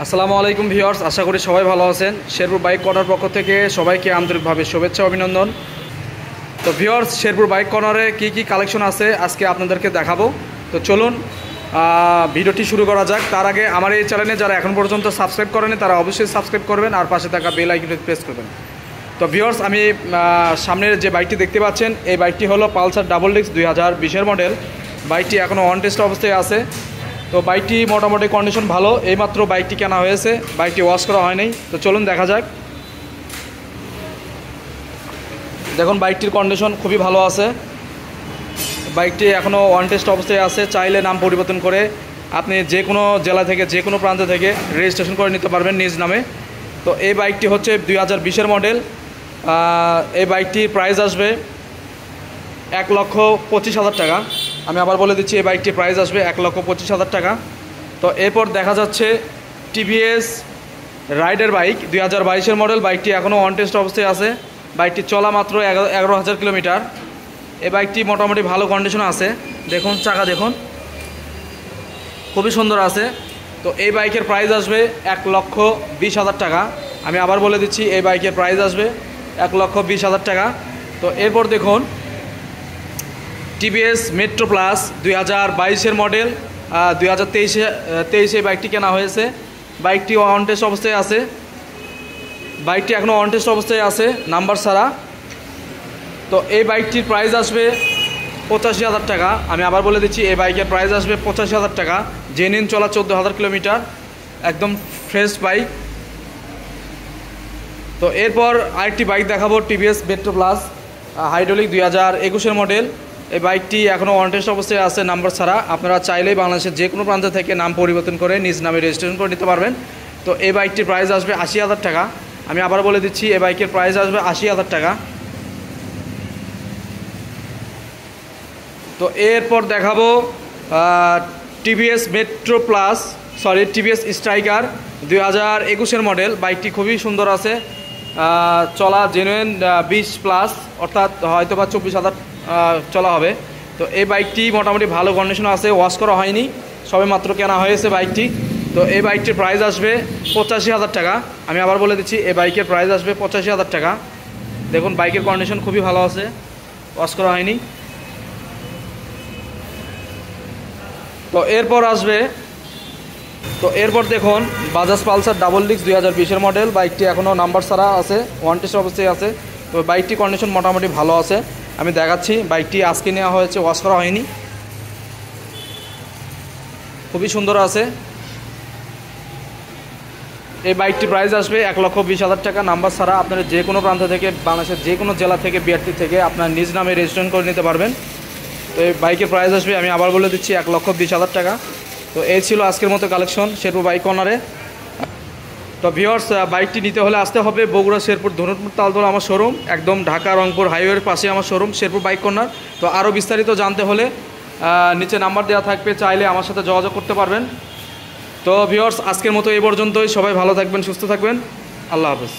আসসালামু আলাইকুম ভিউয়ার্স, আশা করি সবাই ভালো আছেন। শেরপুর বাইক কর্নার পক্ষ থেকে সবাইকে আন্তরিকভাবে শুভেচ্ছা অভিনন্দন। তো ভিউয়ার্স, শেরপুর বাইক কর্নারে কি কালেকশন আছে আজকে আপনাদেরকে দেখাবো। তো চলুন ভিডিওটি শুরু করা যাক। তার আগে আমার এই চ্যানেলে যারা এখন পর্যন্ত সাবস্ক্রাইব করেনি তারা অবশ্যই সাবস্ক্রাইব করবেন আর পাশে থাকা বেল আইকনটি প্রেস করবেন। তো ভিউয়ার্স, আমি সামনের যে বাইকটি দেখতে পাচ্ছেন এই বাইকটি হলো পালসার ডাবল ডিস্ক 2020 মডেল। বাইকটি এখনও অন টেস্ট অবস্থায় আছে। তো বাইকটি মোটামুটি কন্ডিশন ভালো, এইমাত্র বাইকটি কেনা হয়েছে, বাইকটি ওয়াশ করা হয়নি। তো চলুন দেখা যাক। দেখুন বাইকটির কন্ডিশন খুবই ভালো আছে। বাইকটি এখনও অন টেস্ট অবস্থায় আছে। চাইলে নাম পরিবর্তন করে আপনি যে কোনো জেলা থেকে যে কোনো প্রান্ত থেকে রেজিস্ট্রেশন করে নিতে পারবেন নিজ নামে। তো এই বাইকটি হচ্ছে 2020 মডেল। এই বাইকটির প্রাইস আসবে 1,25,000 টাকা। আমি আবার বলে দিচ্ছি, এই বাইকটির প্রাইস আসবে 1,25,000 টাকা। তো এরপর দেখা যাচ্ছে টিভিএস রাইডার বাইক 2022 মডেল। বাইকটি এখনও অন টেস্ট অবস্থায় আছে। বাইকটি চলা মাত্র 11,000 কিলোমিটার। এই বাইকটি মোটামুটি ভালো কন্ডিশনে আছে। দেখুন চাকা দেখুন, খুবই সুন্দর আছে। তো এই বাইকের প্রাইস আসবে 1,20,000 টাকা। আমি আবার বলে দিচ্ছি, এই বাইকের প্রাইস আসবে 1,20,000 টাকা। তো এরপর দেখুন টিভিএস মেট্রো প্লাস 2022 মডেল। 2023 বাইকটি কেনা হয়েছে। বাইকটি অন টেস্ট অবস্থায় আছে। বাইকটি এখনও অন টেস্ট অবস্থায় আছে, নাম্বার ছাড়া। তো এই বাইকটির প্রাইস আসবে 85,000 টাকা। আমি আবার বলে দিচ্ছি, এই বাইকের প্রাইস আসবে 85,000 টাকা। জেনুইন চলা 14,000 কিলোমিটার, একদম ফ্রেশ বাইক। তো এরপর আরেকটি বাইক দেখাবো, TVS metro plus hydraulic 2021 model. এই বাইকটি এখনও অন টেস্ট অবস্থায় আছে, নাম্বার ছাড়া। আপনারা চাইলেই বাংলাদেশের যে কোনো প্রান্ত থেকে নাম পরিবর্তন করে নিজ নামে রেজিস্ট্রেশন করে নিতে পারবেন। তো এই বাইকটির প্রাইস আসবে 80,000 টাকা। আমি আবার বলে দিচ্ছি, এই বাইকের প্রাইস আসবে 80,000 টাকা। তো এরপর দেখাবো TVS metro plus TVS striker 2021 model. বাইকটি খুবই সুন্দর আছে। চলা জেনুইন 20+, অর্থাৎ হয়তো বা 24,000 চলা হবে। তো এই বাইকটি মোটামুটি ভালো কন্ডিশনে আছে, ওয়াশ করা হয়নি, সবে মাত্র কেনা হয়েছে বাইকটি। তো এই বাইকটির প্রাইস আসবে 85,000 টাকা। আমি আবার বলে দিচ্ছি, এই বাইকের প্রাইস আসবে 85,000 টাকা। দেখুন বাইকের কন্ডিশন খুবই ভালো আছে, ওয়াশ করা হয়নি। তো এরপর দেখুন Bajaj Pulsar double disc 2020 model. বাইকটি এখনও নাম্বার ছাড়া আছে, ওয়ান টেস্ট অবস্থায় আছে। তো বাইকটি কন্ডিশন মোটামুটি ভালো আছে। আমি দেখাচ্ছি, বাইকটি আজকে নেওয়া হয়েছে, ওয়াশ করা হয়নি, খুবই সুন্দর আছে। এই বাইকটি প্রাইস আসবে 1,20,000 টাকা, নাম্বার ছাড়া। আপনারা যে কোনো প্রান্ত থেকে বাংলাদেশের যে কোনো জেলা থেকে বিআরটি থেকে আপনার নিজ নামে রেজিস্ট্রেশন করে নিতে পারবেন। তো এই বাইকের প্রাইস আসবে, আমি আবার বলে দিচ্ছি, 1,20,000 টাকা। তো এই ছিল আজকের মতো কালেকশন শেরপুর বাইক কর্নারে। তো ভিউয়ার্স, বাইকটি নিতে হলে আসতে হবে বগুড়া শেরপুর ধনুটমুড় তালতলা আমার শোরুম, একদম ঢাকা রংপুর হাইওয়ের পাশে আমার শোরুম শেরপুর বাইক কর্নার। তো আরও বিস্তারিত জানতে হলে নিচে নাম্বার দেওয়া থাকবে, চাইলে আমার সাথে যোগাযোগ করতে পারবেন। তো ভিউয়ার্স, আজকের মতো এই পর্যন্তই। সবাই ভালো থাকবেন, সুস্থ থাকবেন। আল্লাহ হাফেজ।